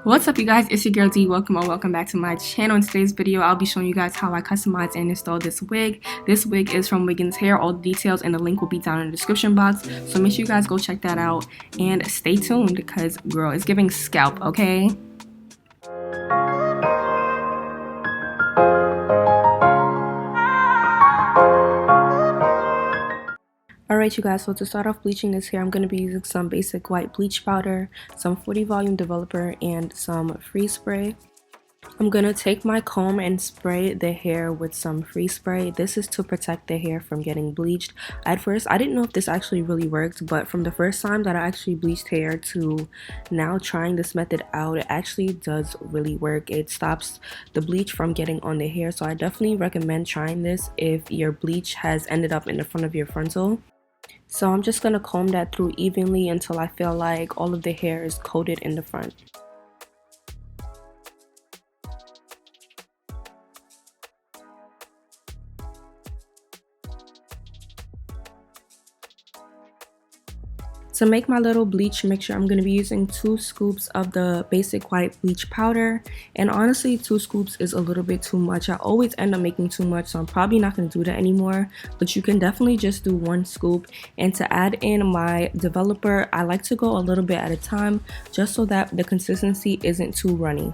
What's up, you guys? It's your girl D. Welcome or welcome back to my channel. In today's video, I'll be showing you guys how I customize and install this wig. This wig is from Wiggins Hair. All the details and the link will be down in the description box. So make sure you guys go check that out and stay tuned because, girl, it's giving scalp, okay? Alright, you guys, so to start off bleaching this hair, I'm going to be using some basic white bleach powder, some 40 volume developer, and some freeze spray. I'm going to take my comb and spray the hair with some freeze spray. This is to protect the hair from getting bleached. At first, I didn't know if this actually really worked, but from the first time that I actually bleached hair to now trying this method out, it actually does really work. It stops the bleach from getting on the hair, so I definitely recommend trying this if your bleach has ended up in the front of your frontal. So I'm just going to comb that through evenly until I feel like all of the hair is coated in the front. To make my little bleach mixture, I'm going to be using 2 scoops of the basic white bleach powder, and honestly 2 scoops is a little bit too much. I always end up making too much, so I'm probably not going to do that anymore, but you can definitely just do 1 scoop. And to add in my developer, I like to go a little bit at a time just so that the consistency isn't too runny.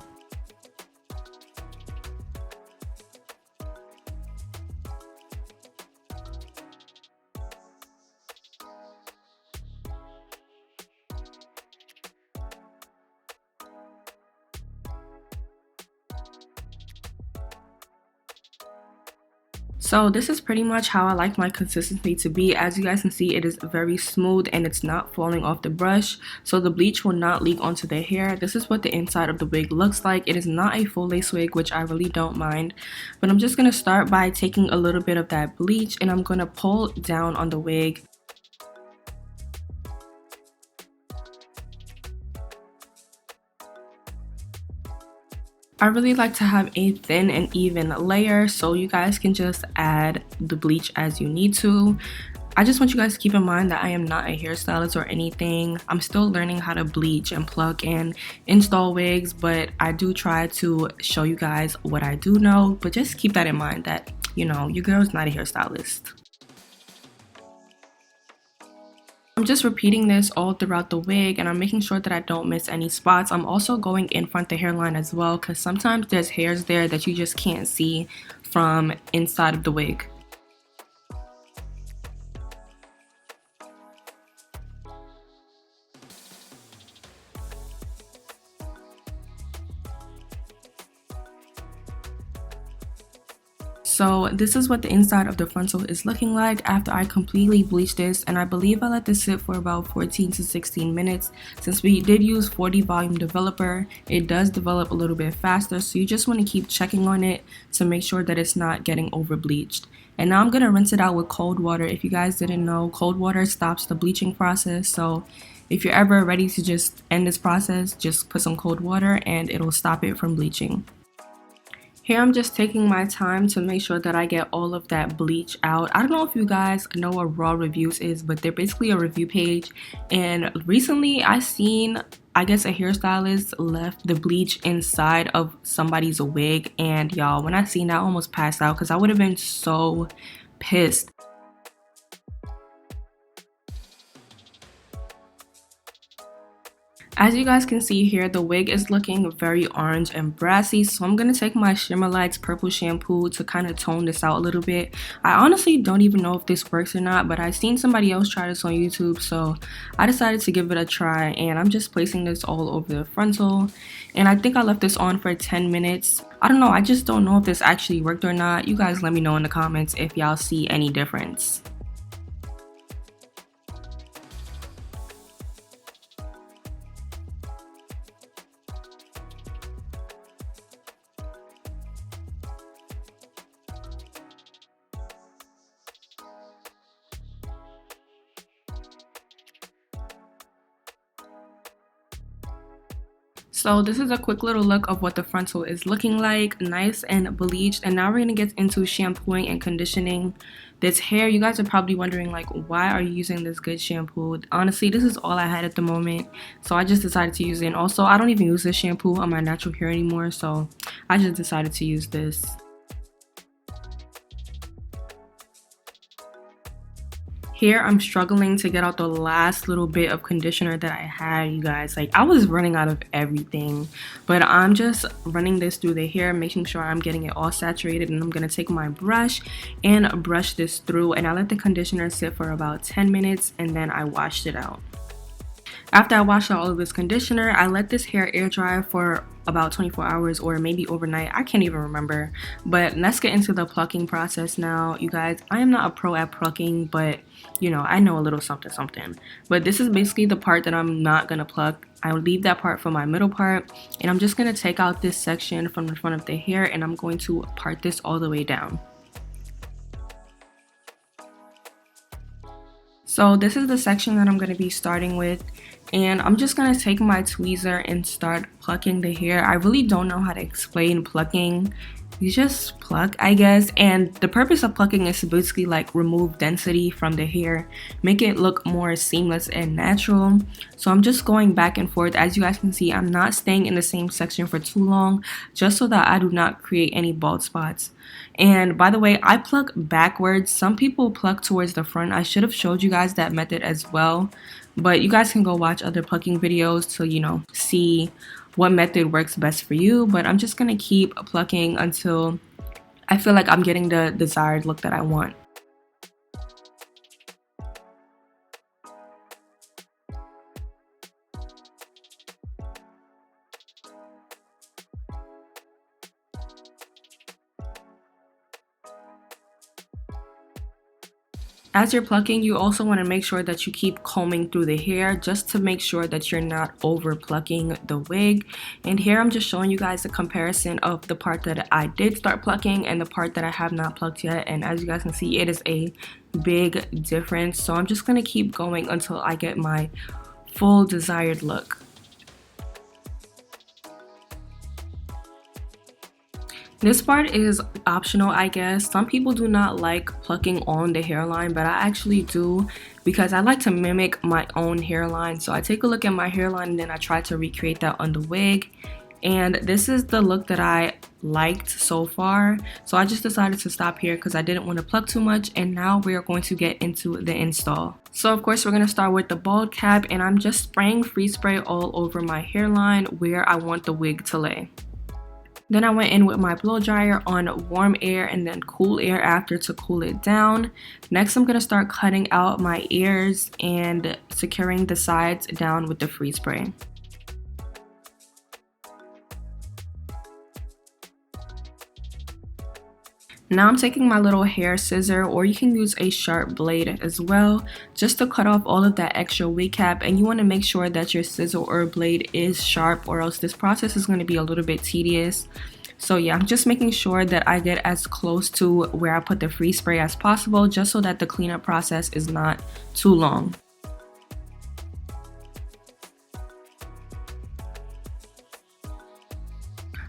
So this is pretty much how I like my consistency to be. As you guys can see, it is very smooth and it's not falling off the brush, so the bleach will not leak onto the hair. This is what the inside of the wig looks like. It is not a full lace wig, which I really don't mind, but I'm just going to start by taking a little bit of that bleach and I'm going to pull down on the wig. I really like to have a thin and even layer, so you guys can just add the bleach as you need to. I just want you guys to keep in mind that I am not a hairstylist or anything. I'm still learning how to bleach and pluck and install wigs, but I do try to show you guys what I do know. But just keep that in mind that, you know, your girl's not a hairstylist. I'm just repeating this all throughout the wig and I'm making sure that I don't miss any spots. I'm also going in front the hairline as well because sometimes there's hairs there that you just can't see from inside of the wig. So this is what the inside of the frontal is looking like after I completely bleached this, and I believe I let this sit for about 14 to 16 minutes. Since we did use 40 volume developer, it does develop a little bit faster, so you just want to keep checking on it to make sure that it's not getting over bleached. And now I'm going to rinse it out with cold water. If you guys didn't know, cold water stops the bleaching process, so if you're ever ready to just end this process, just put some cold water and it'll stop it from bleaching. Here I'm just taking my time to make sure that I get all of that bleach out. I don't know if you guys know what Raw Reviews is, but they're basically a review page. And recently I seen, I guess, a hairstylist left the bleach inside of somebody's wig. And y'all, when I seen that, I almost passed out because I would have been so pissed. As you guys can see here, the wig is looking very orange and brassy, so I'm going to take my Shimmer Lights purple shampoo to kind of tone this out a little bit. I honestly don't even know if this works or not, but I've seen somebody else try this on YouTube, so I decided to give it a try, and I'm just placing this all over the frontal. And I think I left this on for 10 minutes. I don't know, I just don't know if this actually worked or not. You guys let me know in the comments if y'all see any difference. So this is a quick little look of what the frontal is looking like, nice and bleached. And now we're gonna get into shampooing and conditioning this hair. You guys are probably wondering, like, why are you using this good shampoo? Honestly, this is all I had at the moment, so I just decided to use it. And also, I don't even use this shampoo on my natural hair anymore, so I just decided to use this. Here, I'm struggling to get out the last little bit of conditioner that I had, you guys. Like, I was running out of everything, but I'm just running this through the hair, making sure I'm getting it all saturated. And I'm gonna take my brush and brush this through, and I let the conditioner sit for about 10 minutes, and then I washed it out. After I washed out all of this conditioner, I let this hair air dry for about 24 hours or maybe overnight. I can't even remember. But let's get into the plucking process now. You guys, I am not a pro at plucking, but you know, I know a little something something. But this is basically the part that I'm not gonna pluck. I'll leave that part for my middle part, and I'm just gonna take out this section from the front of the hair, and I'm going to part this all the way down. So this is the section that I'm going to be starting with, and I'm just going to take my tweezer and start plucking the hair. I really don't know how to explain plucking. You just pluck, I guess, and the purpose of plucking is to basically like remove density from the hair, make it look more seamless and natural. So I'm just going back and forth. As you guys can see, I'm not staying in the same section for too long, just so that I do not create any bald spots. And by the way, I pluck backwards. Some people pluck towards the front. I should have showed you guys that method as well, but you guys can go watch other plucking videos to, you know, see what method works best for you. But I'm just gonna keep plucking until I feel like I'm getting the desired look that I want. As you're plucking, you also want to make sure that you keep combing through the hair just to make sure that you're not over plucking the wig. And here I'm just showing you guys a comparison of the part that I did start plucking and the part that I have not plucked yet. And as you guys can see, it is a big difference. So I'm just going to keep going until I get my full desired look. This part is optional, I guess. Some people do not like plucking on the hairline, but I actually do because I like to mimic my own hairline. So I take a look at my hairline and then I try to recreate that on the wig. And this is the look that I liked so far. So I just decided to stop here because I didn't want to pluck too much. And now we are going to get into the install. So of course we're going to start with the bald cap, and I'm just spraying free spray all over my hairline where I want the wig to lay. Then I went in with my blow dryer on warm air and then cool air after to cool it down. Next, I'm going to start cutting out my ears and securing the sides down with the freeze spray. Now I'm taking my little hair scissor, or you can use a sharp blade as well, just to cut off all of that extra wig cap. And you want to make sure that your scissor or blade is sharp, or else this process is going to be a little bit tedious. So yeah, I'm just making sure that I get as close to where I put the freeze spray as possible, just so that the cleanup process is not too long.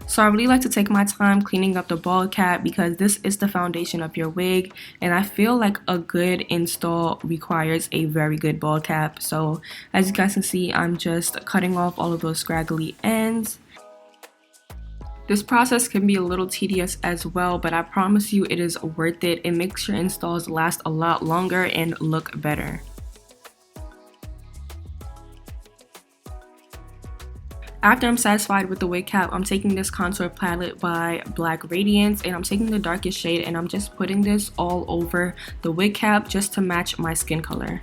So I really like to take my time cleaning up the bald cap because this is the foundation of your wig, and I feel like a good install requires a very good bald cap. So as you guys can see, I'm just cutting off all of those scraggly ends. This process can be a little tedious as well, but I promise you it is worth it. It makes your installs last a lot longer and look better. After I'm satisfied with the wig cap, I'm taking this contour palette by Black Radiance, and I'm taking the darkest shade and I'm just putting this all over the wig cap just to match my skin color.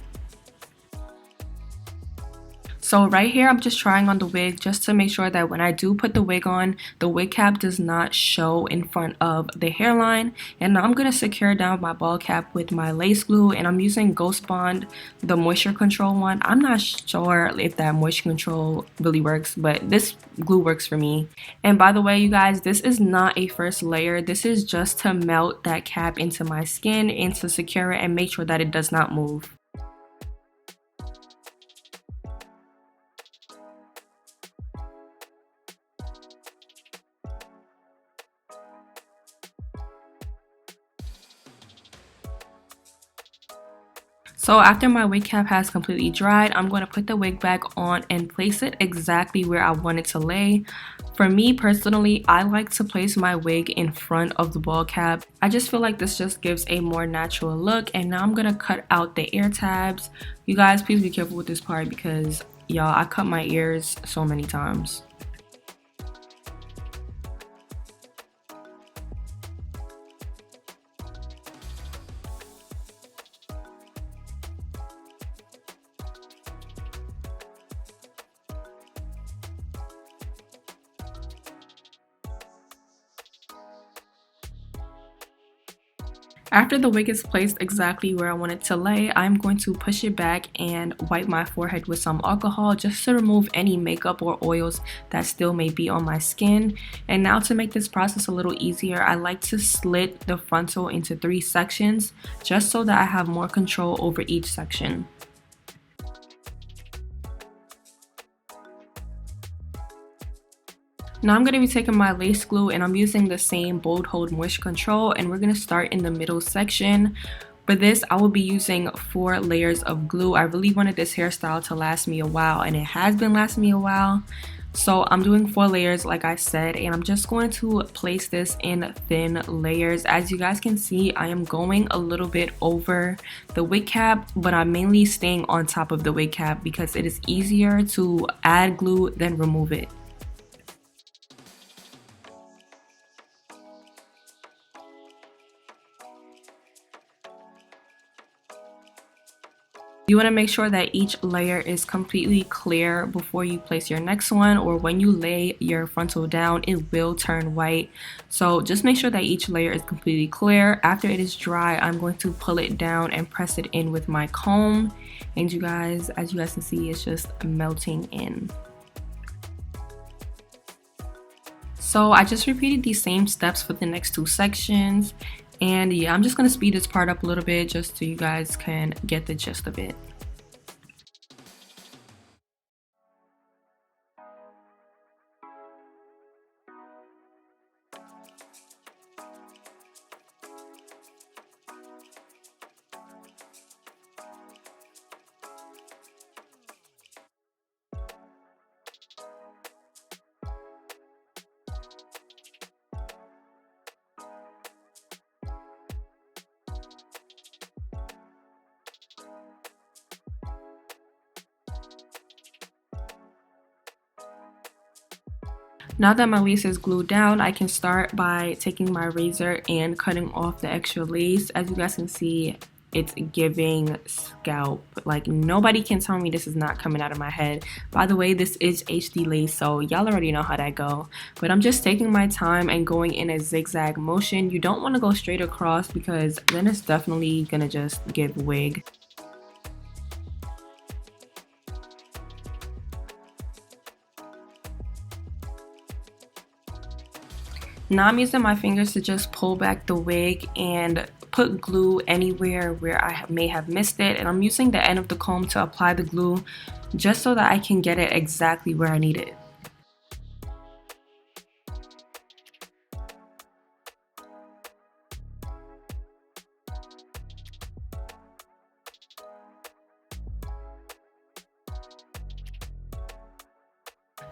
So right here, I'm just trying on the wig just to make sure that when I do put the wig on, the wig cap does not show in front of the hairline. And now I'm going to secure down my bald cap with my lace glue, and I'm using Ghost Bond, the moisture control one. I'm not sure if that moisture control really works, but this glue works for me. And by the way, you guys, this is not a first layer. This is just to melt that cap into my skin and to secure it and make sure that it does not move. So after my wig cap has completely dried, I'm going to put the wig back on and place it exactly where I want it to lay. For me personally, I like to place my wig in front of the ball cap. I just feel like this just gives a more natural look. And now I'm going to cut out the ear tabs. You guys, please be careful with this part because y'all, I cut my ears so many times. After the wig is placed exactly where I want it to lay, I'm going to push it back and wipe my forehead with some alcohol just to remove any makeup or oils that still may be on my skin. And now to make this process a little easier, I like to slit the frontal into 3 sections just so that I have more control over each section. Now I'm going to be taking my lace glue and I'm using the same Bold Hold Moisture Control, and we're going to start in the middle section. For this, I will be using 4 layers of glue. I really wanted this hairstyle to last me a while, and it has been lasting me a while. So I'm doing 4 layers like I said, and I'm just going to place this in thin layers. As you guys can see, I am going a little bit over the wig cap, but I'm mainly staying on top of the wig cap because it is easier to add glue than remove it. You want to make sure that each layer is completely clear before you place your next one, or when you lay your frontal down, it will turn white. So just make sure that each layer is completely clear. After it is dry, I'm going to pull it down and press it in with my comb. And you guys, as you guys can see, it's just melting in. So I just repeated these same steps for the next 2 sections. And yeah, I'm just going to speed this part up a little bit just so you guys can get the gist of it. Now that my lace is glued down, I can start by taking my razor and cutting off the extra lace. As you guys can see, it's giving scalp. Like, nobody can tell me this is not coming out of my head. By the way, this is HD lace, so y'all already know how that go. But I'm just taking my time and going in a zigzag motion. You don't want to go straight across because then it's definitely gonna just give wig. Now I'm using my fingers to just pull back the wig and put glue anywhere where I may have missed it, and I'm using the end of the comb to apply the glue just so that I can get it exactly where I need it.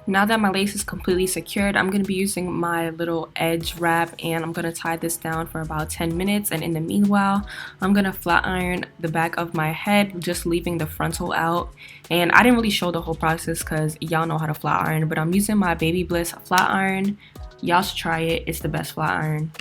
Now that my lace is completely secured, I'm going to be using my little edge wrap and I'm going to tie this down for about 10 minutes. And in the meanwhile, I'm going to flat iron the back of my head, just leaving the frontal out. And I didn't really show the whole process because y'all know how to flat iron, but I'm using my Baby Bliss flat iron. Y'all should try it. It's the best flat iron.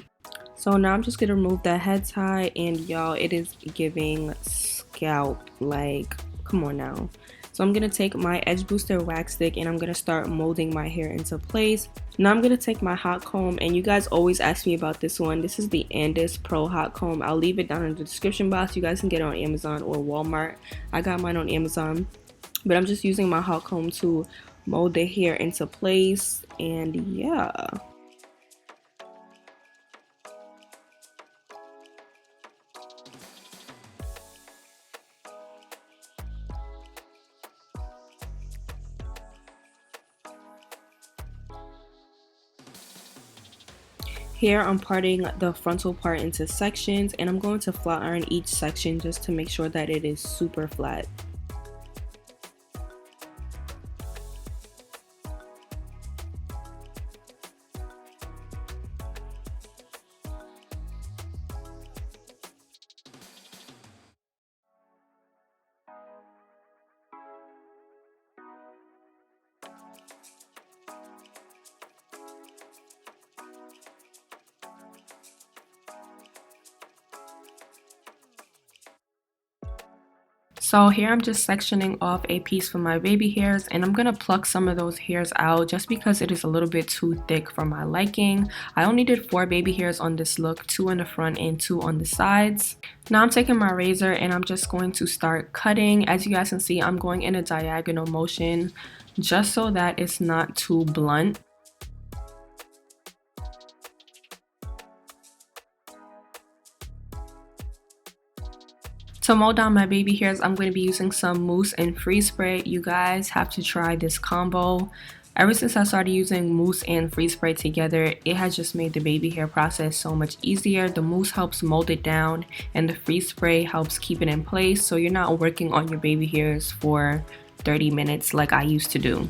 So now I'm just going to remove that head tie, and y'all, it is giving scalp. Like, come on now. So I'm going to take my Edge Booster wax stick and I'm going to start molding my hair into place. Now I'm going to take my hot comb, and you guys always ask me about this one. This is the Andis Pro hot comb. I'll leave it down in the description box. You guys can get it on Amazon or Walmart. I got mine on Amazon. But I'm just using my hot comb to mold the hair into place, and yeah. Here I'm parting the frontal part into sections, and I'm going to flat iron each section just to make sure that it is super flat. So here I'm just sectioning off a piece for my baby hairs, and I'm going to pluck some of those hairs out just because it is a little bit too thick for my liking. I only did 4 baby hairs on this look, 2 in the front and 2 on the sides. Now I'm taking my razor and I'm just going to start cutting. As you guys can see, I'm going in a diagonal motion just so that it's not too blunt. To mold down my baby hairs, I'm going to be using some mousse and freeze spray. You guys have to try this combo. Ever since I started using mousse and freeze spray together, it has just made the baby hair process so much easier. The mousse helps mold it down and the freeze spray helps keep it in place, so you're not working on your baby hairs for 30 minutes like I used to do.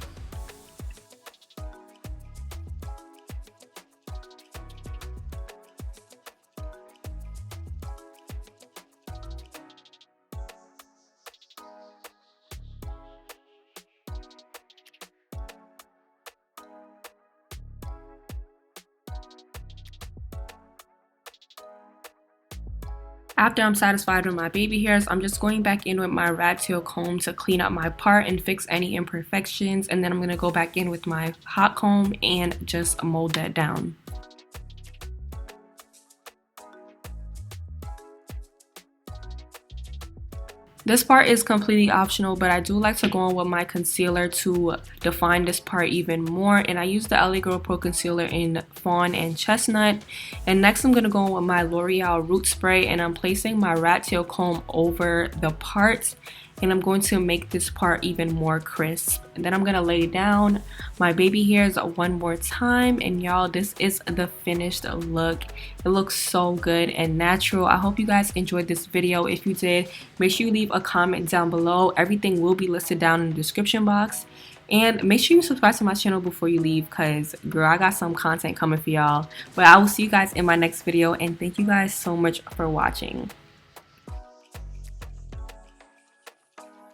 After I'm satisfied with my baby hairs, I'm just going back in with my rat tail comb to clean up my part and fix any imperfections, and then I'm going to go back in with my hot comb and just mold that down. This part is completely optional, but I do like to go in with my concealer to define this part even more, and I use the LA Girl Pro Concealer in Fawn and Chestnut. And next I'm going to go in with my L'Oreal Root Spray, and I'm placing my rat tail comb over the parts, and I'm going to make this part even more crisp. And then I'm going to lay down my baby hairs one more time, and y'all, this is the finished look. It looks so good and natural. I hope you guys enjoyed this video. If you did, make sure you leave a comment down below. Everything will be listed down in the description box. And make sure you subscribe to my channel before you leave, because girl, I got some content coming for y'all. But I will see you guys in my next video, and thank you guys so much for watching.